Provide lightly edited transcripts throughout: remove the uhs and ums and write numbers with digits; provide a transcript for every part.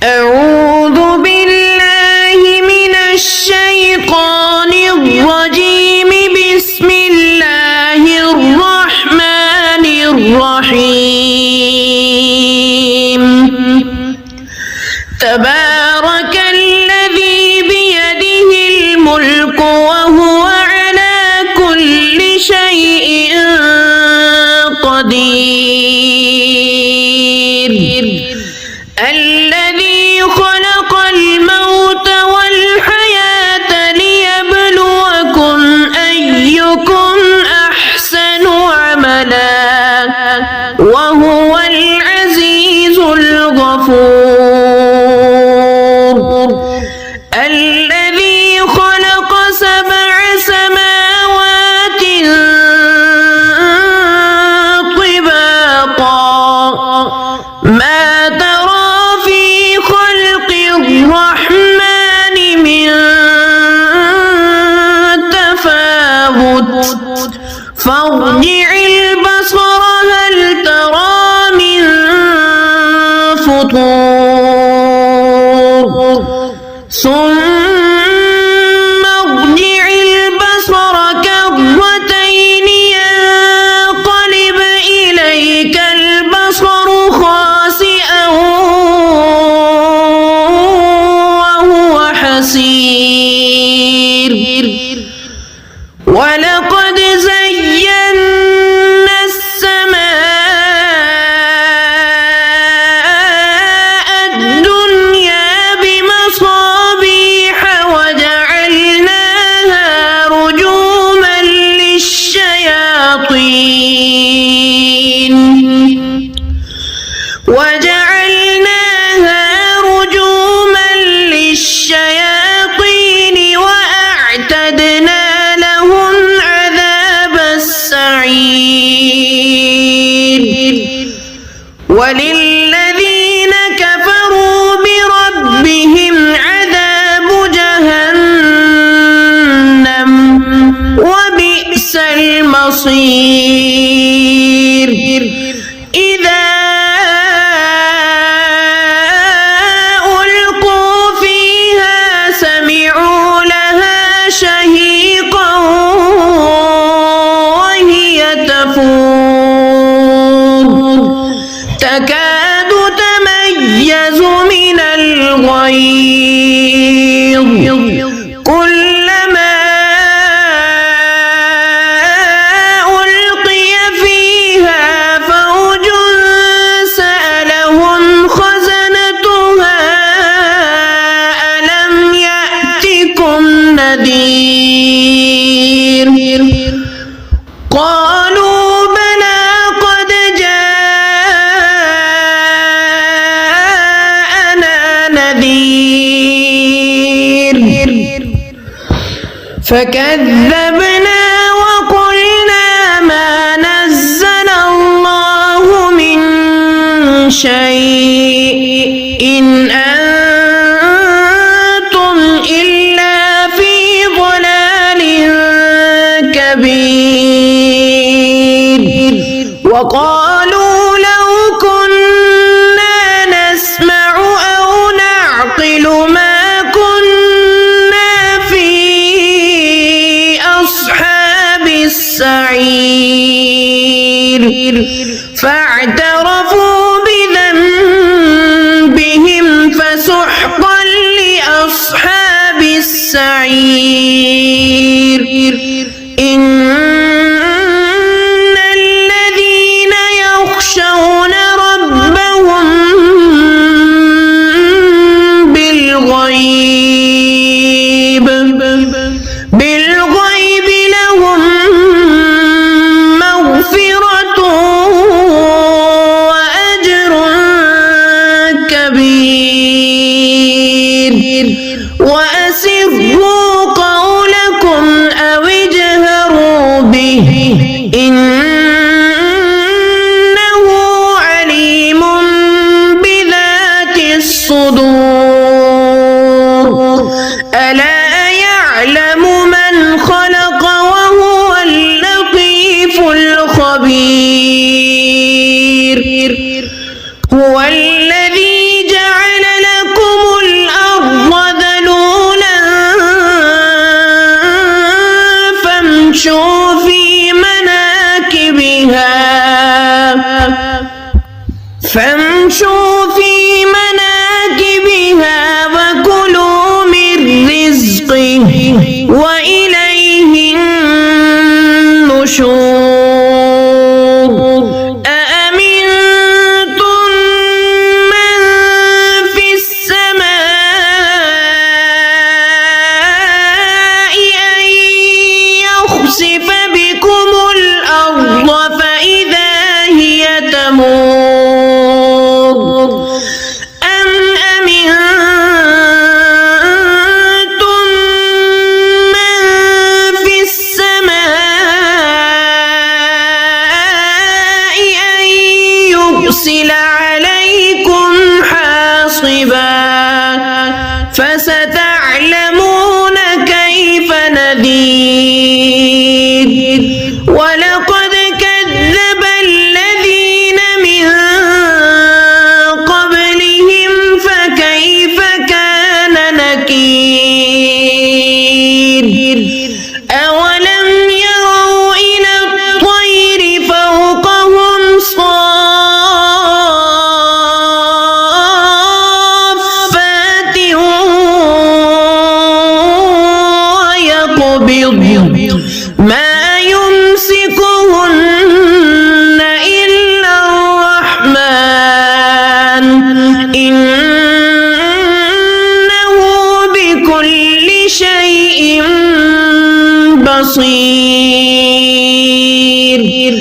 أعوذ بالله من الشيطان الرجيم. بسم الله الرحمن الرحيم. تبارك الذي بيده الملك وهو على كل شيء قدير. الذي خلق الموت والحياة ليبلوكم أيكم أحسن عملا وهو العزيز الغفور. الذي خلق 7 سماوات طباقا ما ترى في خلق الرحمن من تفاوت فارجع البصر هل ترى من فطور ثم ارجع البصر كرتين ينقلب إليك البصر خاسئا وهو حسير. ولقد زينا السماء الدنيا بمصابيح وجعلناها رجوما للشياطين وأعتدنا لهم عذاب السعير. وللذين كفروا بربهم عذاب جهنم وبئس المصير. إذا ألقوا فيها سمعوا لها شهيقا وهي تفور تكاد تميز من الغيظ كلما ألقي فيها فوج سألهم خزنتها ألم يأتكم نذير قالوا بلى قد جاءنا نذير فكذبنا وقلنا ما نزل الله من شيء إن أنتم إلا في ضلال كبير. وقالوا لو كنا نسمع أو نعقل ما كنا في أصحاب السعير فاعترفوا بذنبهم فسحقا لأصحاب السعير. إن الذين يخشون ربهم بالغيب لهم مغفرة وأجر كبير. وأسروا قولكم أو اجهروا به إنه عليم بذات الصدور. ألا يعلم من خلق وهو اللطيف الخبير. هو الذي جعل لكم وامشوا في مناكبها وكلوا من رزقه وإليه النشور أأمنتم من في السماء أن يخسف بكم الأرض فإذا هي تمور أم أمنتم من في السماء أن يرسل عليكم حاصبا فستعلمون كيف نذير ولقد كذب الذين من قبلهم فكيف كان نكير أولم يروا إلى الطير فوقهم صافات ويقبض ما يمسكهن إلا الرحمن إنه بكل شيء بصير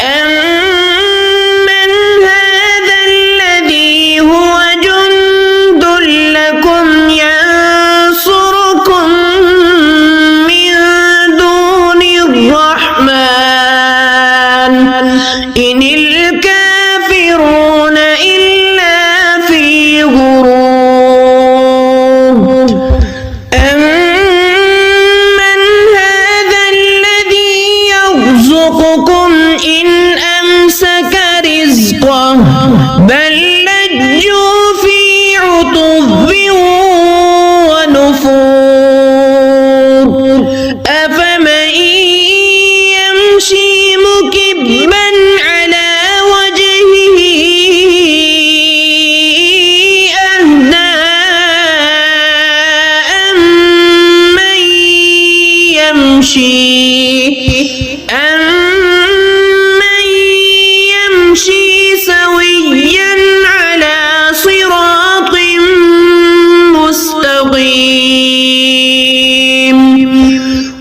أمن هذا الذي هو جند لكم ينصركم من دون الرحمن إن الكافرون إلا في غرور أمن هذا الذي يرزقكم إن أمسك رزقه بل لجوا في عتب ونفور أفمن يمشي مكبا على وجهه أهدى أمن يمشي سويا على صراط مستقيم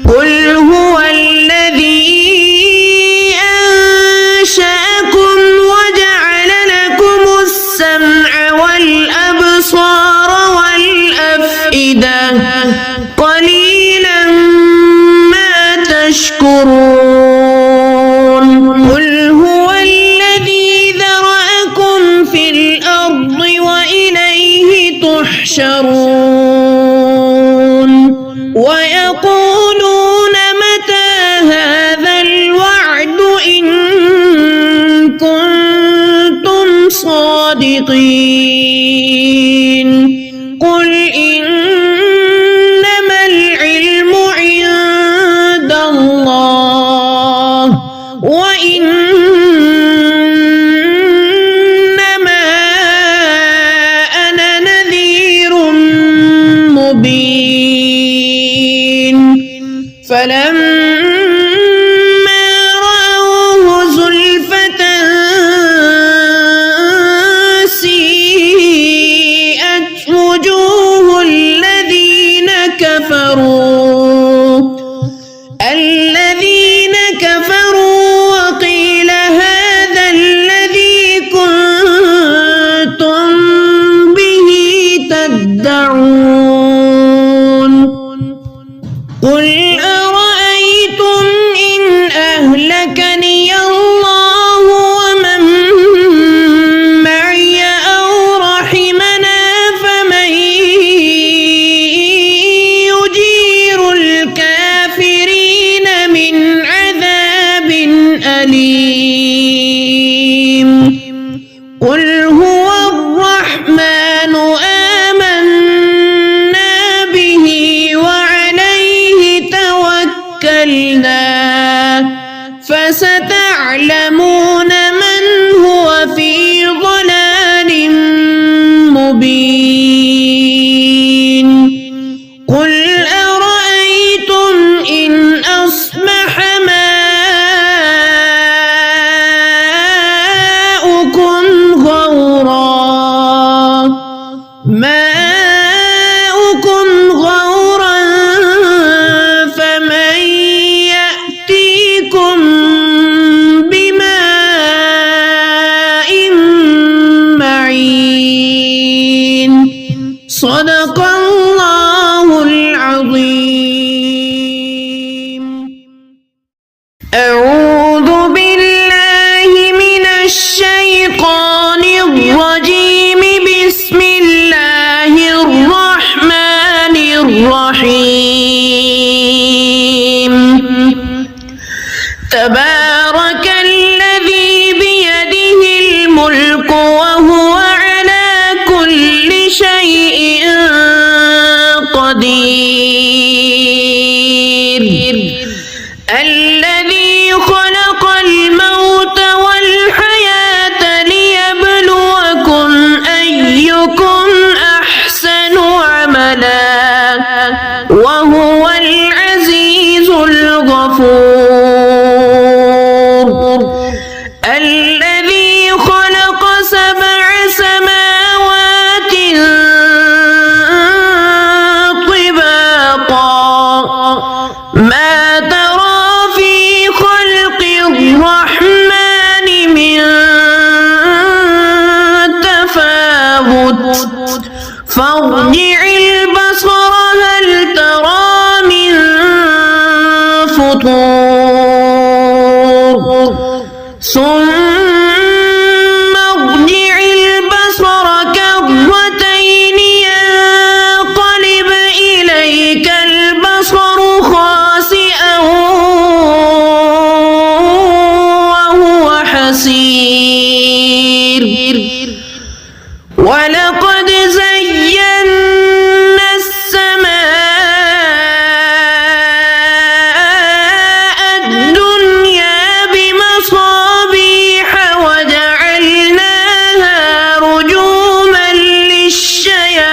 قل هو الذي أنشأكم وجعل لكم السمع والأبصار والأفئدة قليلا ما تشكرون قل هو الذي ذرأكم في الأرض وإليه تحشرون ويقولون متى هذا الوعد إن كنتم صادقين قل إنما العلم عند الله وإنما أنا نذير مبين فلما رأوه زلفة سيئت وجوه الذين كفروا وقيل هذا الذي كنتم به تدعون قل أرأيتم إن أهلكني الله ومن معي أو رحمنا فمن يجير صدق الله العظيم. أعوذ بالله من الشيطان الرجيم. بسم الله الرحمن الرحيم. تبارك الذي بيده الملك وهو على كل شيء قدير. الذي خلق الموت والحياة ليبلوكم أيكم أحسن عملا وهو العزيز الغفور. الذي خلق 7 سماوات طباقا ما ترى في خلق الرحمن من تفاوت فارجع البصر هل ترى من فطور ثم ارجع البصر كرتين ينقلب إليك البصر خاسئا وهو حسير. ولقد زينا السماء الدنيا بمصابيح وجعلناها رجوما للشياطين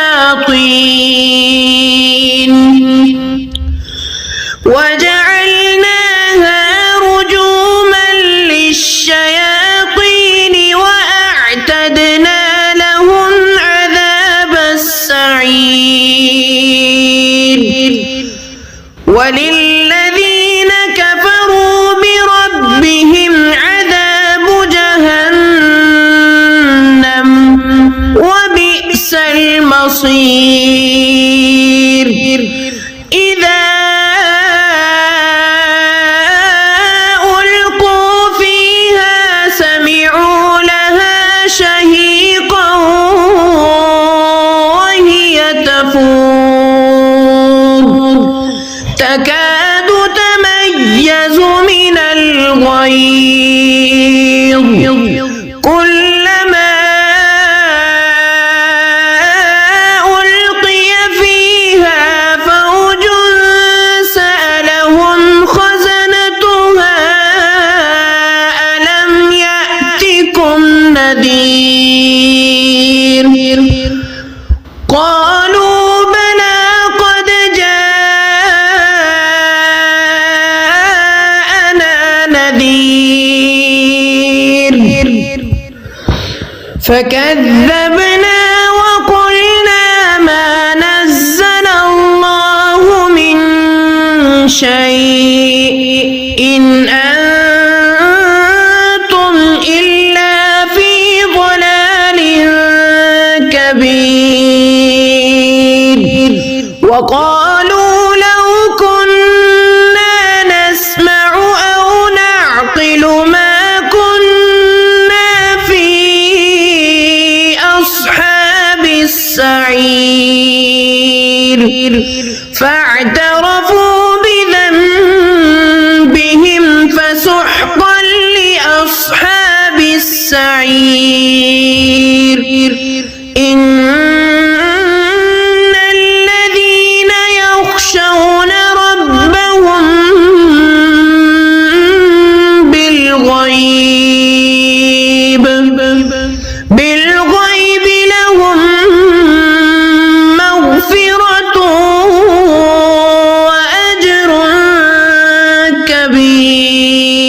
وأعتدنا لهم عذاب السعير. وللذين كفروا بربهم عذاب جهنم وبئس المصير. إذا ألقوا فيها سمعوا لها شهيقا وهي تفور تكاد تميز من الغيظ كلما ألقي فيها فوج سألهم خزنتها ألم يأتكم نذير قالوا بلى قد جاءنا نذير فكذبنا وقلنا ما نزل الله من شيء إن أنتم إلا في ضلال كبير. وقالوا لو كنا نسمع أو نعقل ما كنا في أصحاب السعير فاعترفوا بذنبهم فسحقا لأصحاب السعير. إن الذين يخشون ربهم بالغيب لهم مغفرة وأجر كبير.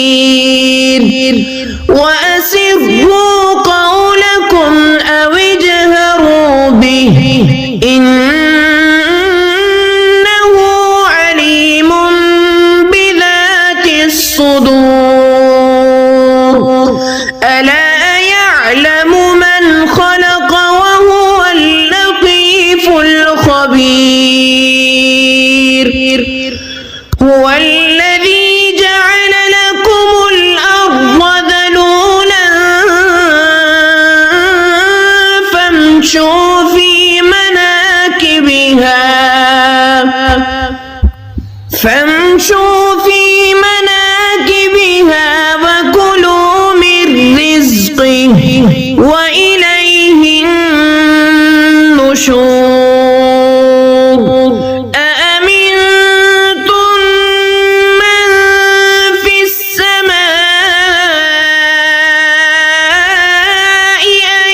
وأسروا قولكم أو اجهروا فامشوا في مناكبها وكلوا من رزقه وإليه النشور أأمنتم من في السماء أن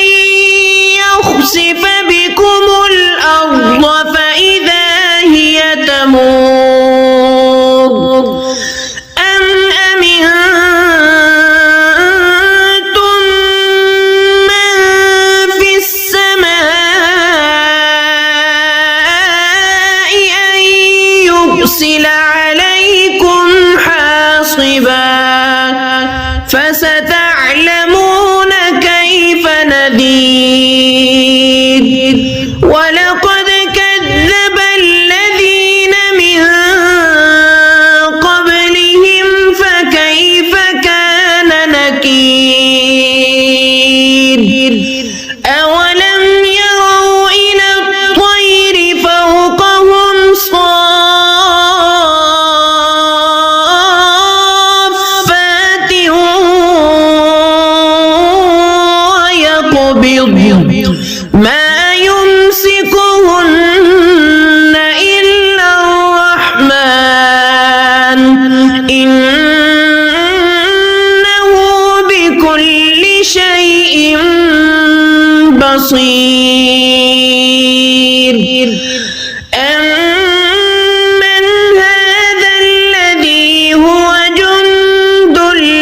يخسف بكم الأرض فإذا هي تمور أم أمنتم من في السماء أن يرسل عليكم حاصبا فستعلمون كيف نذير ولقد كذب الذين من قبلهم فكيف كان نكير أولم يروا إلى الطير فوقهم صافات ويقبض ما يمسكهن إلا الرحمن إنه بكل شيء بصير أمن هذا الذي هو جند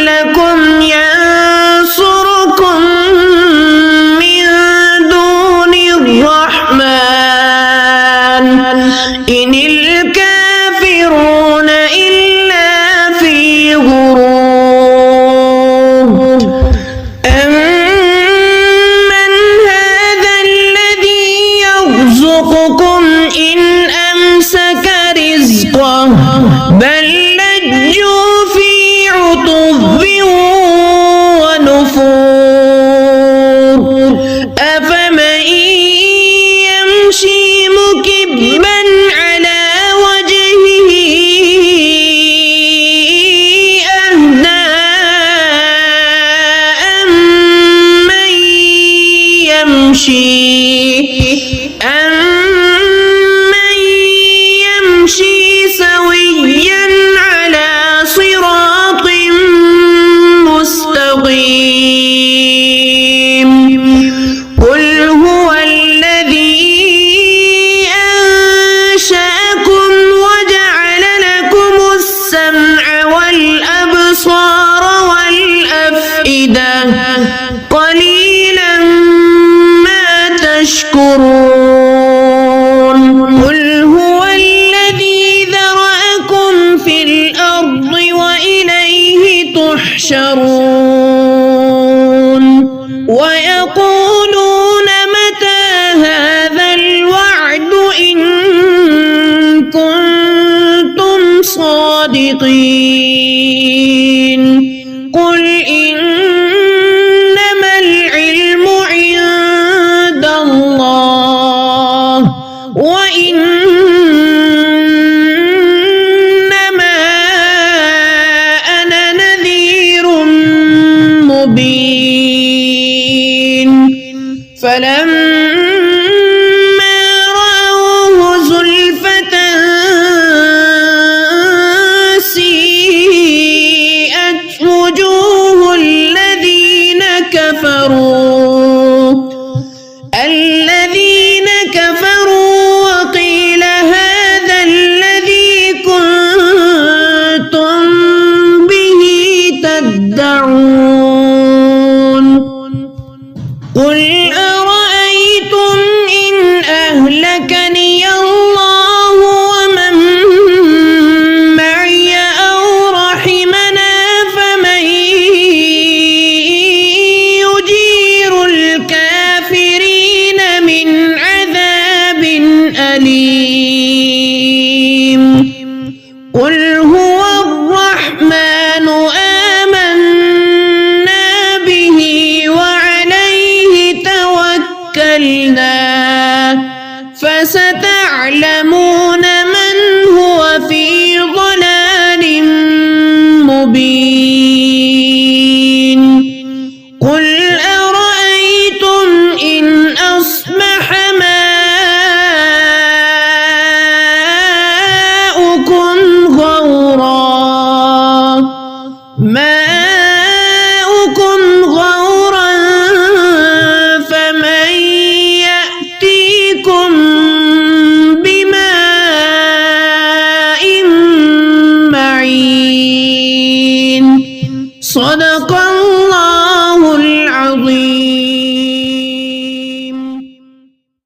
لكم ينصركم من دون الرحمن إن الكافرون إلا في غرور أمن هذا الذي يرزقكم إن أمسك رزقه بل لجوا في عتب ونفور أفمن يمشي مكبا على وجهه أهدى أمن يمشي سويا على صراط مستقيم قل هو الذي أنشأكم وجعل لكم السمع والأبصار والأفئدة قليلا ما تشكرون قل هو الذي ذرأكم في الأرض وإليه تحشرون ويقولون متى هذا الوعد إن كنتم صادقين قل إنما العلم عند الله وإنما أنا نذير مبين فلما رأوه زلفة سيئت وجوه الذين كفروا وقيل هذا الذي كنتم به تدعون قل أرأيتم إن أهلكني الله ومن معي أو رحمنا فمن يجير الكافرين من عذاب أليم قل هو الرحمن آمنا به وعليه توكلنا فستعلمون من هو في ضلال ماؤكم غورا فمن يأتيكم بماء معين صدق